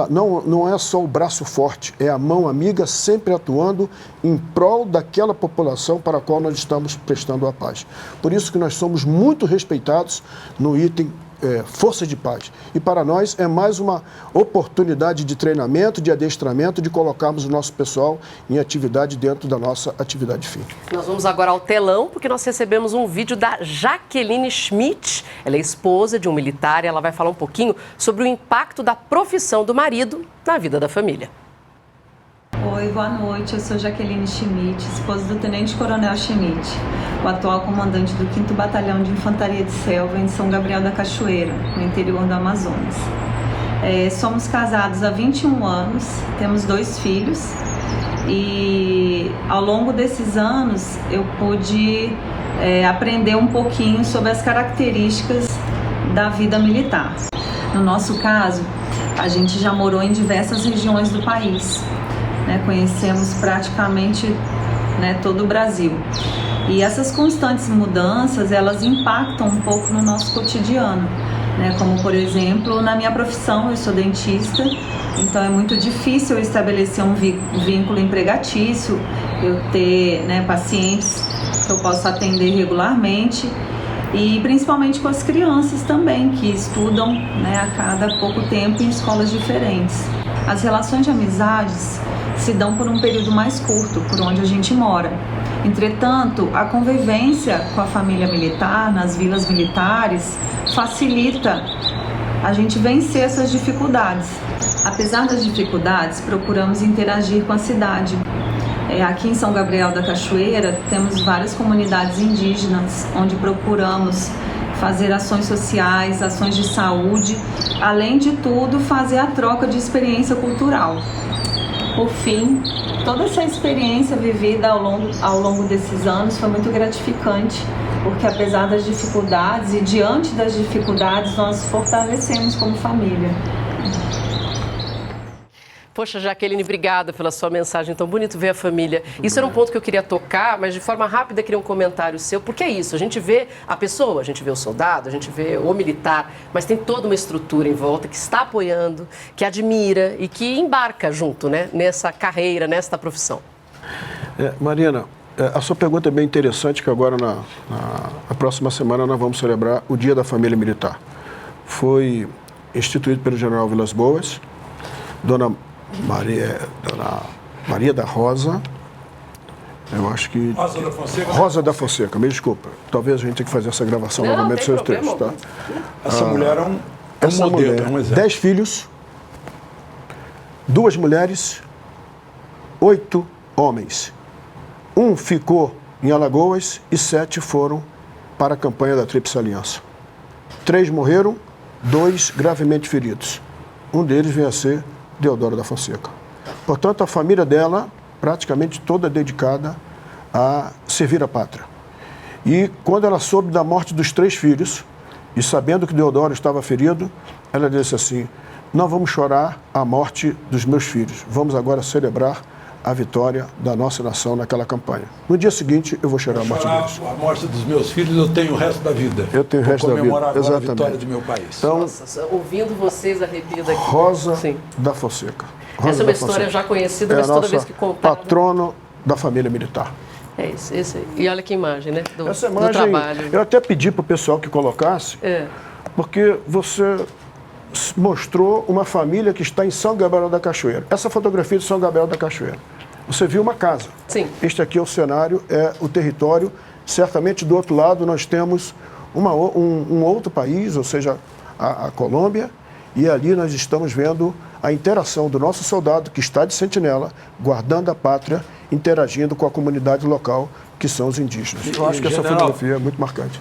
não é só o braço forte, é a mão amiga sempre atuando em prol daquela população para a qual nós estamos prestando a paz. Por isso que nós somos muito respeitados no item força de paz. E para nós é mais uma oportunidade de treinamento, de adestramento, de colocarmos o nosso pessoal em atividade dentro da nossa atividade fim. Nós vamos agora ao telão, porque nós recebemos um vídeo da Jaqueline Schmidt. Ela é esposa de um militar e ela vai falar um pouquinho sobre o impacto da profissão do marido na vida da família. Oi, boa noite. Eu sou Jaqueline Schmidt, esposa do Tenente Coronel Schmidt, o atual comandante do 5º Batalhão de Infantaria de Selva em São Gabriel da Cachoeira, no interior do Amazonas. Somos casados há 21 anos, temos 2 filhos e ao longo desses anos eu pude aprender um pouquinho sobre as características da vida militar. No nosso caso, a gente já morou em diversas regiões do país. Conhecemos praticamente todo o Brasil. E essas constantes mudanças, elas impactam um pouco no nosso cotidiano. Como, por exemplo, na minha profissão, eu sou dentista, então é muito difícil eu estabelecer um vínculo empregatício, eu ter pacientes que eu possa atender regularmente e principalmente com as crianças também, que estudam a cada pouco tempo em escolas diferentes. As relações de amizades se dão por um período mais curto, por onde a gente mora. Entretanto, a convivência com a família militar, nas vilas militares, facilita a gente vencer essas dificuldades. Apesar das dificuldades, procuramos interagir com a cidade. Aqui em São Gabriel da Cachoeira, temos várias comunidades indígenas, onde procuramos fazer ações sociais, ações de saúde, além de tudo, fazer a troca de experiência cultural. Por fim, toda essa experiência vivida ao longo desses anos foi muito gratificante, porque apesar das dificuldades e diante das dificuldades, nós fortalecemos como família. Poxa, Jaqueline, obrigada pela sua mensagem. Tão bonito ver a família. Isso era um ponto que eu queria tocar, mas de forma rápida queria um comentário seu, porque é isso, a gente vê a pessoa, a gente vê o soldado, a gente vê o militar, mas tem toda uma estrutura em volta que está apoiando, que admira e que embarca junto, nessa carreira, nesta profissão. Marina, a sua pergunta é bem interessante, que agora na próxima semana nós vamos celebrar o Dia da Família Militar. Foi instituído pelo general Vilas Boas, Dona Maria da Rosa, eu acho que... Rosa da Fonseca. Rosa da Fonseca, me desculpa. Talvez a gente tenha que fazer essa gravação novamente dos seus trechos, tá? Essa mulher é um modelo, mulher, é um exemplo. 10 filhos, 2 mulheres, 8 homens. 1 ficou em Alagoas e 7 foram para a campanha da Tríplice Aliança. 3 morreram, 2 gravemente feridos. Um deles veio a ser Deodoro da Fonseca. Portanto, a família dela, praticamente toda dedicada a servir a pátria. E quando ela soube da morte dos 3 filhos, e sabendo que Deodoro estava ferido, ela disse assim: não vamos chorar a morte dos meus filhos. Vamos agora celebrar a vitória da nossa nação naquela campanha. No dia seguinte, eu vou chorar a morte deles. A morte dos meus filhos, eu tenho o resto da vida. Eu tenho o resto da vida. Comemorar agora Exatamente. a vitória do meu país. Então, Nossa, ouvindo vocês arrepio daqui. Rosa Sim. da Fonseca. Essa é uma história já conhecida, mas toda vez que contada... patrono da família militar. É isso, esse aí. E olha que imagem, né? Essa do imagem, trabalho. eu até pedi para o pessoal que colocasse, porque você mostrou uma família que está em São Gabriel da Cachoeira. Essa fotografia de São Gabriel da Cachoeira. Você viu uma casa. Sim. Este aqui é o cenário, é o território. Certamente do outro lado nós temos um outro país, ou seja, a Colômbia, e ali nós estamos vendo a interação do nosso soldado que está de sentinela, guardando a pátria, interagindo com a comunidade local, que são os indígenas. Eu acho que essa General, fotografia é muito marcante.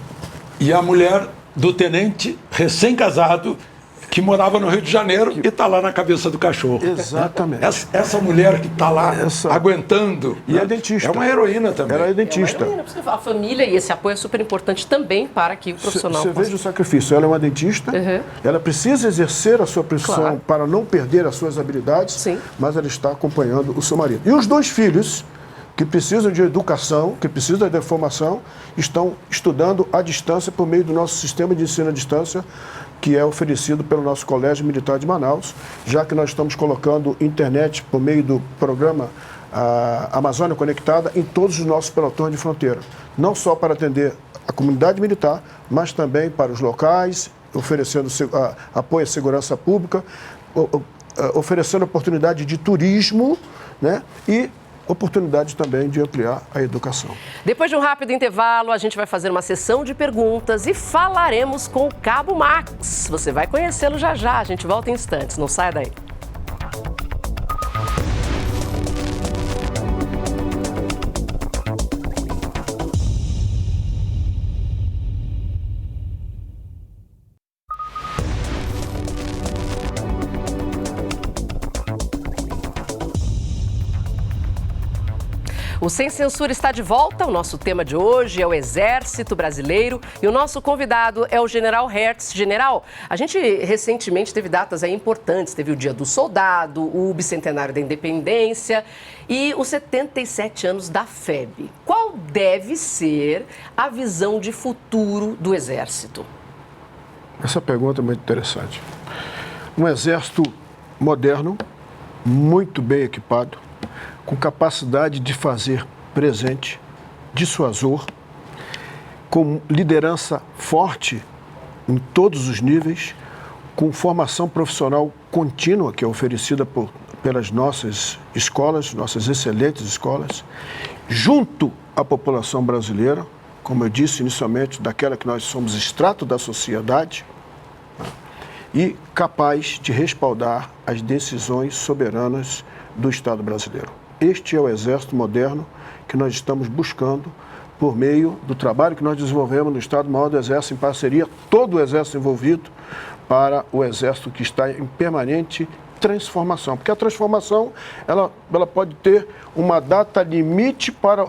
E a mulher do tenente recém-casado que morava no Rio de Janeiro e está lá na cabeça do cachorro. Exatamente. Essa mulher que está lá aguentando. E é dentista. É uma heroína também. Ela é dentista. A família e esse apoio é super importante também para que o profissional... Você veja o sacrifício. Ela é uma dentista, ela precisa exercer a sua profissão para não perder as suas habilidades, Sim. mas ela está acompanhando o seu marido. E os dois filhos, que precisam de educação, que precisam de formação, estão estudando à distância por meio do nosso sistema de ensino à distância, que é oferecido pelo nosso Colégio Militar de Manaus, já que nós estamos colocando internet por meio do programa Amazônia Conectada em todos os nossos pelotões de fronteira. Não só para atender a comunidade militar, mas também para os locais, oferecendo apoio à segurança pública, oferecendo oportunidade de turismo, né? E oportunidade também de ampliar a educação. Depois de um rápido intervalo, a gente vai fazer uma sessão de perguntas e falaremos com o Cabo Max. Você vai conhecê-lo já já, a gente volta em instantes, não saia daí. O Sem Censura está de volta. O nosso tema de hoje é o Exército Brasileiro e o nosso convidado é o General Hertz. General, a gente recentemente teve datas aí importantes. Teve o Dia do Soldado, o Bicentenário da Independência e os 77 anos da FEB. Qual deve ser a visão de futuro do Exército? Essa pergunta é muito interessante. Um exército moderno, muito bem equipado, com capacidade de fazer presente, dissuasor, com liderança forte em todos os níveis, com formação profissional contínua, que é oferecida pelas nossas escolas, nossas excelentes escolas, junto à população brasileira, como eu disse inicialmente, daquela que nós somos extrato da sociedade, e capaz de respaldar as decisões soberanas do Estado brasileiro. Este é o Exército moderno que nós estamos buscando por meio do trabalho que nós desenvolvemos no Estado-Maior do Exército, em parceria, todo o Exército envolvido, para o Exército que está em permanente transformação. Porque a transformação, ela pode ter uma data limite para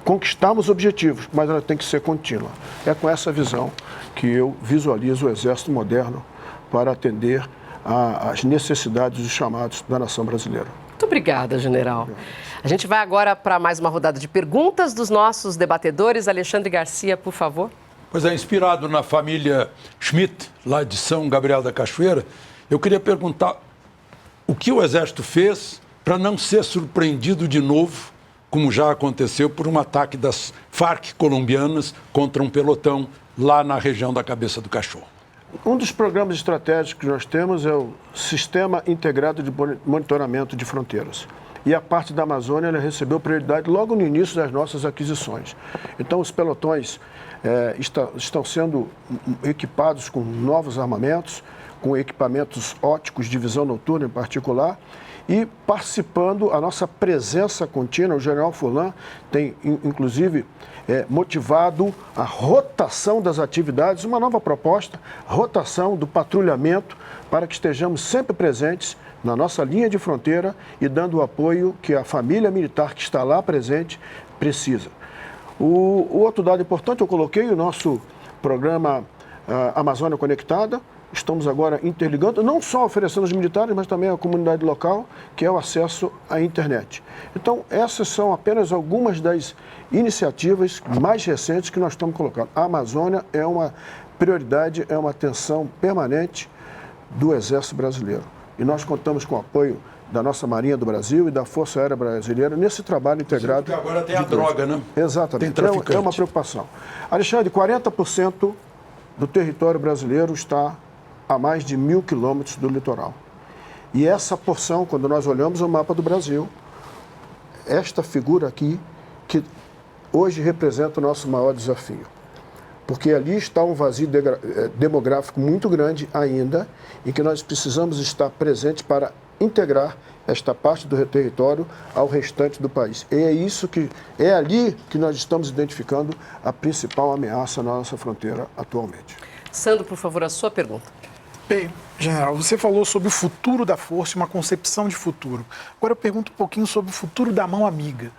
conquistarmos objetivos, mas ela tem que ser contínua. É com essa visão que eu visualizo o Exército moderno para atender às necessidades e os chamados da nação brasileira. Muito obrigada, General. A gente vai agora para mais uma rodada de perguntas dos nossos debatedores. Alexandre Garcia, por favor. Pois é, inspirado na família Schmidt, lá de São Gabriel da Cachoeira, eu queria perguntar o que o Exército fez para não ser surpreendido de novo, como já aconteceu, por um ataque das Farc colombianas contra um pelotão lá na região da Cabeça do Cachorro. Um dos programas estratégicos que nós temos é o Sistema Integrado de Monitoramento de Fronteiras. E a parte da Amazônia ela recebeu prioridade logo no início das nossas aquisições. Então, os pelotões estão sendo equipados com novos armamentos, com equipamentos ópticos de visão noturna em particular, e participando, a nossa presença contínua, o General Furlan tem, inclusive, motivado a rotação das atividades, uma nova proposta, rotação do patrulhamento, para que estejamos sempre presentes na nossa linha de fronteira e dando o apoio que a família militar que está lá presente precisa. O outro dado importante, eu coloquei o nosso programa Amazônia Conectada, estamos agora interligando, não só oferecendo aos militares, mas também à comunidade local, que é o acesso à internet. Então, essas são apenas algumas das iniciativas mais recentes que nós estamos colocando. A Amazônia é uma prioridade, é uma atenção permanente do Exército Brasileiro. E nós contamos com o apoio da nossa Marinha do Brasil e da Força Aérea Brasileira nesse trabalho integrado. Porque agora tem a droga, né? Exatamente. Tem traficante. É uma preocupação. Alexandre, 40% do território brasileiro está a mais de 1.000 quilômetros do litoral. E essa porção, quando nós olhamos o mapa do Brasil, esta figura aqui, que hoje representa o nosso maior desafio. Porque ali está um vazio demográfico muito grande ainda, em que nós precisamos estar presentes para integrar esta parte do território ao restante do país. E é ali que nós estamos identificando a principal ameaça na nossa fronteira atualmente. Sandro, por favor, a sua pergunta. Bem, general, você falou sobre o futuro da força e uma concepção de futuro. Agora eu pergunto um pouquinho sobre o futuro da mão amiga.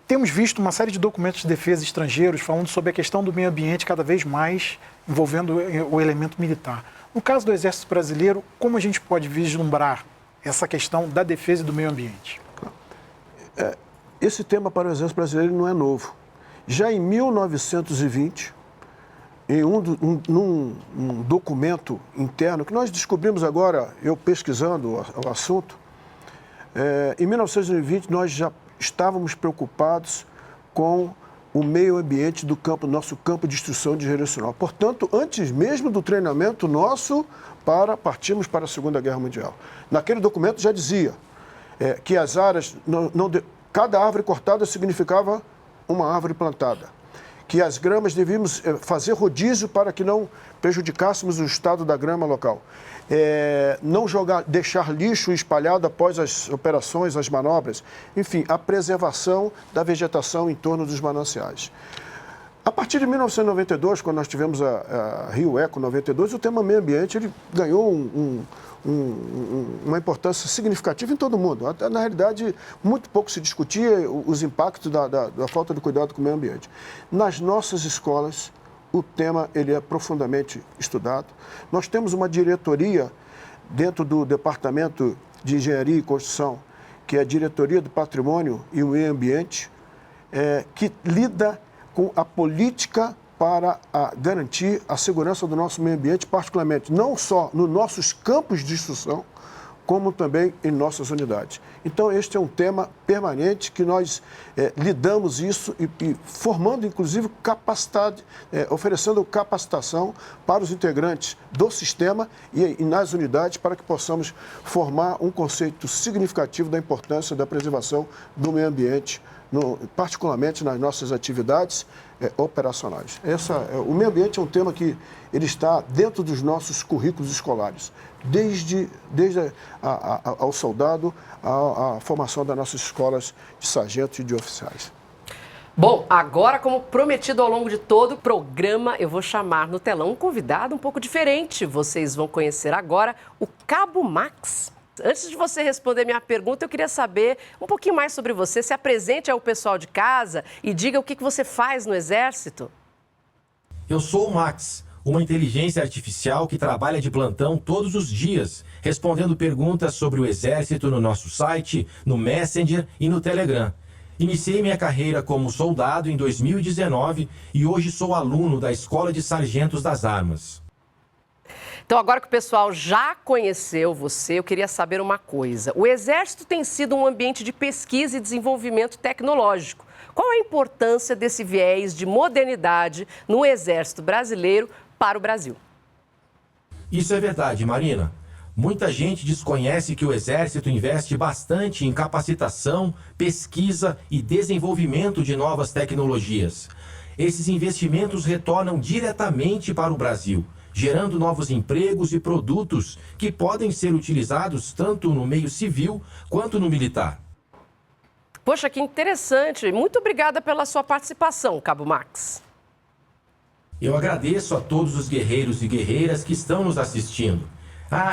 Temos visto uma série de documentos de defesa estrangeiros falando sobre a questão do meio ambiente cada vez mais envolvendo o elemento militar. No caso do Exército Brasileiro, como a gente pode vislumbrar essa questão da defesa e do meio ambiente? Esse tema para o Exército Brasileiro não é novo. Já em 1920, em num documento interno, que nós descobrimos agora, eu pesquisando o assunto, em 1920 nós já estávamos preocupados com o meio ambiente do nosso campo de instrução e de direcional. Portanto, antes mesmo do treinamento nosso, partimos para a Segunda Guerra Mundial. Naquele documento já dizia que as áreas, cada árvore cortada significava uma árvore plantada. Que as gramas devíamos fazer rodízio para que não prejudicássemos o estado da grama local. Não deixar lixo espalhado após as operações, as manobras. Enfim, a preservação da vegetação em torno dos mananciais. A partir de 1992, quando nós tivemos a Rio Eco 92, o tema meio ambiente ele ganhou uma importância significativa em todo o mundo. Na realidade, muito pouco se discutia os impactos da falta de cuidado com o meio ambiente. Nas nossas escolas, o tema ele é profundamente estudado. Nós temos uma diretoria dentro do Departamento de Engenharia e Construção, que é a Diretoria do Patrimônio e o Meio Ambiente, que lida com a política para garantir a segurança do nosso meio ambiente, particularmente não só nos nossos campos de instrução, como também em nossas unidades. Então, este é um tema permanente que nós lidamos isso e formando, inclusive, capacidade, oferecendo capacitação para os integrantes do sistema e nas unidades para que possamos formar um conceito significativo da importância da preservação do meio ambiente, particularmente nas nossas atividades operacionais. O meio ambiente é um tema que ele está dentro dos nossos currículos escolares, desde ao soldado, à formação das nossas escolas de sargentos e de oficiais. Bom, agora, como prometido ao longo de todo o programa, eu vou chamar no telão um convidado um pouco diferente. Vocês vão conhecer agora o Cabo Max. Antes de você responder minha pergunta, eu queria saber um pouquinho mais sobre você. Se apresente ao pessoal de casa e diga o que você faz no Exército. Eu sou o Max, uma inteligência artificial que trabalha de plantão todos os dias, respondendo perguntas sobre o Exército no nosso site, no Messenger e no Telegram. Iniciei minha carreira como soldado em 2019 e hoje sou aluno da Escola de Sargentos das Armas. Então, agora que o pessoal já conheceu você, eu queria saber uma coisa. O Exército tem sido um ambiente de pesquisa e desenvolvimento tecnológico. Qual a importância desse viés de modernidade no Exército brasileiro para o Brasil? Isso é verdade, Marina. Muita gente desconhece que o Exército investe bastante em capacitação, pesquisa e desenvolvimento de novas tecnologias. Esses investimentos retornam diretamente para o Brasil, gerando novos empregos e produtos que podem ser utilizados tanto no meio civil quanto no militar. Poxa, que interessante. Muito obrigada pela sua participação, Cabo Max. Eu agradeço a todos os guerreiros e guerreiras que estão nos assistindo.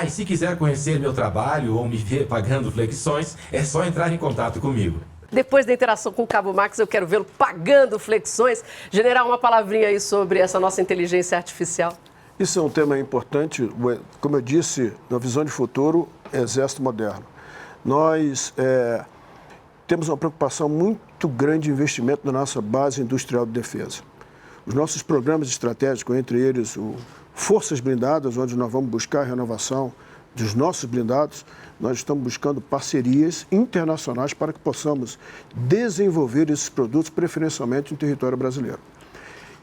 E se quiser conhecer meu trabalho ou me ver pagando flexões, é só entrar em contato comigo. Depois da interação com o Cabo Max, eu quero vê-lo pagando flexões. General, uma palavrinha aí sobre essa nossa inteligência artificial. Isso é um tema importante, como eu disse, na visão de futuro, Exército Moderno. Nós temos uma preocupação muito grande de investimento na nossa base industrial de defesa. Os nossos programas estratégicos, entre eles o Forças Blindadas, onde nós vamos buscar a renovação dos nossos blindados, nós estamos buscando parcerias internacionais para que possamos desenvolver esses produtos preferencialmente em território brasileiro.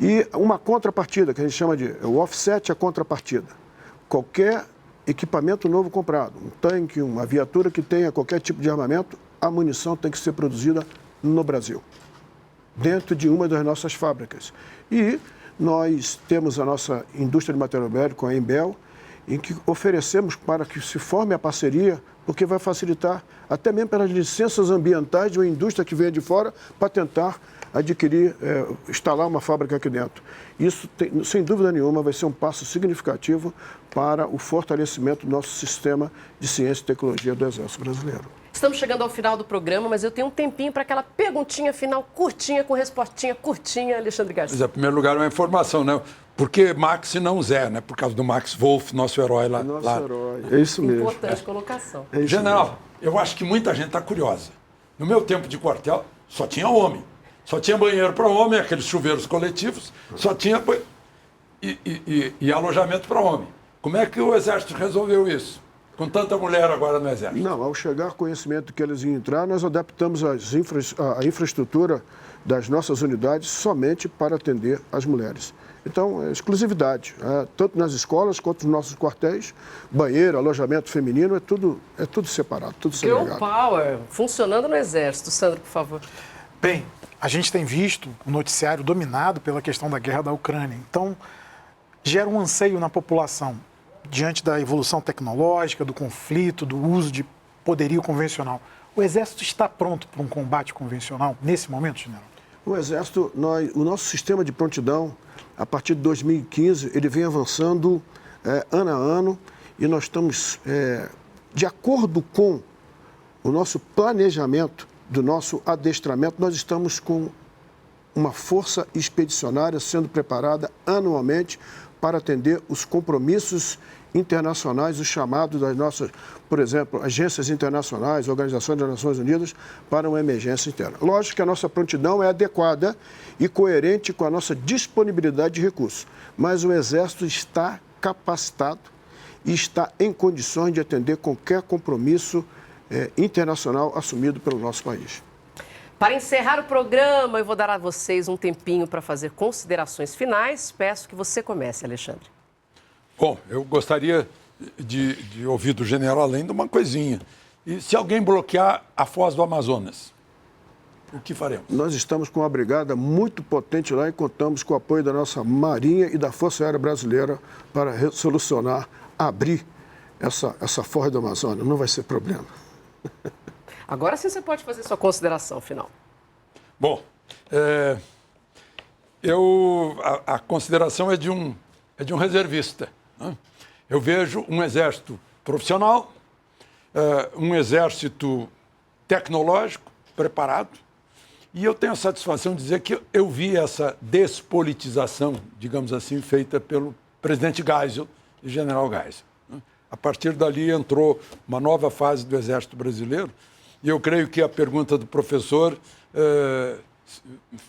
E uma contrapartida, que a gente chama de o offset à contrapartida. Qualquer equipamento novo comprado, um tanque, uma viatura que tenha qualquer tipo de armamento, a munição tem que ser produzida no Brasil, dentro de uma das nossas fábricas. E nós temos a nossa indústria de material bélico, a Embel, em que oferecemos para que se forme a parceria, porque vai facilitar até mesmo pelas licenças ambientais de uma indústria que venha de fora para tentar adquirir, instalar uma fábrica aqui dentro. Isso, sem dúvida nenhuma, vai ser um passo significativo para o fortalecimento do nosso sistema de ciência e tecnologia do Exército Brasileiro. Estamos chegando ao final do programa, mas eu tenho um tempinho para aquela perguntinha final curtinha, com respostinha curtinha, Alexandre Garcia. Mas, em primeiro lugar, uma informação, né? Por que Max e não Zé, né? Por causa do Max Wolff, nosso herói lá. Nosso herói, é isso mesmo. Importante colocação. É isso General, mesmo. eu acho que muita gente está curiosa. No meu tempo de quartel, só tinha homem. Só tinha banheiro para homem, aqueles chuveiros coletivos, só tinha e alojamento para homem. Como é que o Exército resolveu isso? Com tanta mulher agora no Exército? Não, ao chegar conhecimento que eles iam entrar, nós adaptamos a infraestrutura das nossas unidades somente para atender as mulheres. Então, é exclusividade, tanto nas escolas quanto nos nossos quartéis, banheiro, alojamento feminino, é tudo separado, tudo segregado. Girl Power, funcionando no Exército. Sandro, por favor. Bem, a gente tem visto o noticiário dominado pela questão da guerra da Ucrânia. Então, gera um anseio na população, diante da evolução tecnológica, do conflito, do uso de poderio convencional. O Exército está pronto para um combate convencional nesse momento, general? O Exército, o nosso sistema de prontidão, a partir de 2015, ele vem avançando ano a ano e nós estamos, de acordo com o nosso planejamento, do nosso adestramento, nós estamos com uma força expedicionária sendo preparada anualmente para atender os compromissos internacionais, os chamados das nossas, por exemplo, agências internacionais, organizações das Nações Unidas, para uma emergência interna. Lógico que a nossa prontidão é adequada e coerente com a nossa disponibilidade de recursos, mas o Exército está capacitado e está em condições de atender qualquer compromisso internacional assumido pelo nosso país. Para encerrar o programa, eu vou dar a vocês um tempinho para fazer considerações finais. Peço que você comece, Alexandre. Bom, eu gostaria de ouvir do general além de uma coisinha. E se alguém bloquear a Foz do Amazonas, o que faremos? Nós estamos com uma brigada muito potente lá e contamos com o apoio da nossa Marinha e da Força Aérea Brasileira para solucionar, abrir essa Foz do Amazonas. Não vai ser problema. Agora sim você pode fazer sua consideração final. Bom, a consideração é de um reservista. Né? Eu vejo um exército profissional, um exército tecnológico, preparado, e eu tenho a satisfação de dizer que eu vi essa despolitização, digamos assim, feita pelo presidente Geisel e general Geisel. Né? A partir dali entrou uma nova fase do Exército Brasileiro, e eu creio que a pergunta do professor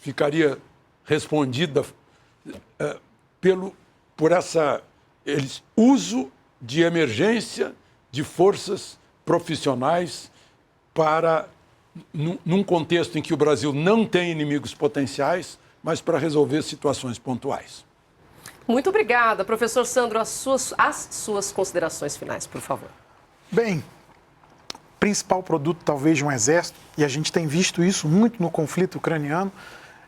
ficaria respondida por esse uso de emergência de forças profissionais para, num contexto em que o Brasil não tem inimigos potenciais, mas para resolver situações pontuais. Muito obrigada. Professor Sandro, as suas considerações finais, por favor. Bem, o principal produto talvez de um exército, e a gente tem visto isso muito no conflito ucraniano,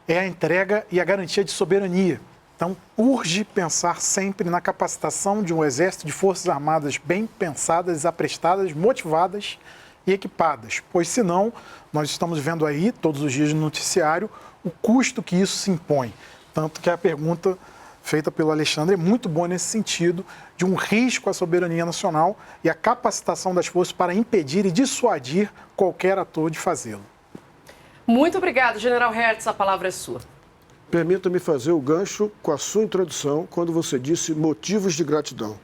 é a entrega e a garantia de soberania. Então, urge pensar sempre na capacitação de um exército de forças armadas bem pensadas, aprestadas, motivadas e equipadas, pois senão nós estamos vendo aí, todos os dias no noticiário, o custo que isso se impõe. Tanto que a pergunta feita pelo Alexandre é muito boa nesse sentido, de um risco à soberania nacional e a capacitação das forças para impedir e dissuadir qualquer ator de fazê-lo. Muito obrigado, general Hertz, a palavra é sua. permita-me fazer o gancho com a sua introdução, quando você disse motivos de gratidão.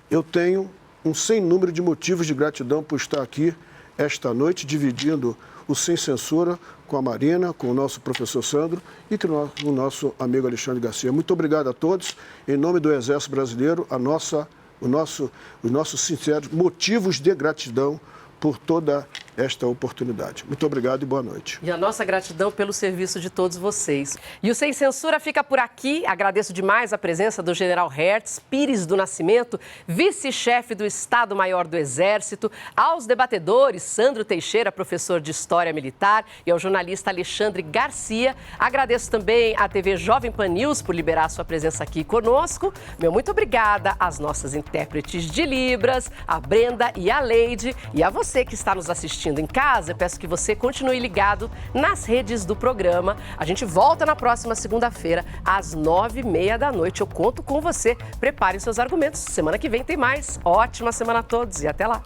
Eu tenho um sem número de motivos de gratidão por estar aqui esta noite, dividindo o Sem Censura com a Marina, com o nosso professor Sandro e com o nosso amigo Alexandre Garcia. Muito obrigado a todos. Em nome do Exército Brasileiro, os nossos sinceros motivos de gratidão por toda esta oportunidade. Muito obrigado e boa noite. E a nossa gratidão pelo serviço de todos vocês. E o Sem Censura fica por aqui. Agradeço demais a presença do General Hertz Pires do Nascimento, vice-chefe do Estado-Maior do Exército, aos debatedores Sandro Teixeira, professor de História Militar, e ao jornalista Alexandre Garcia. Agradeço também à TV Jovem Pan News por liberar sua presença aqui conosco. Meu muito obrigada às nossas intérpretes de Libras, a Brenda e a Leide, e a você que está nos assistindo em casa. Eu peço que você continue ligado nas redes do programa. A gente volta na próxima segunda-feira, às 9h30 da noite. Eu conto com você. Prepare seus argumentos. Semana que vem tem mais. Ótima semana a todos e até lá.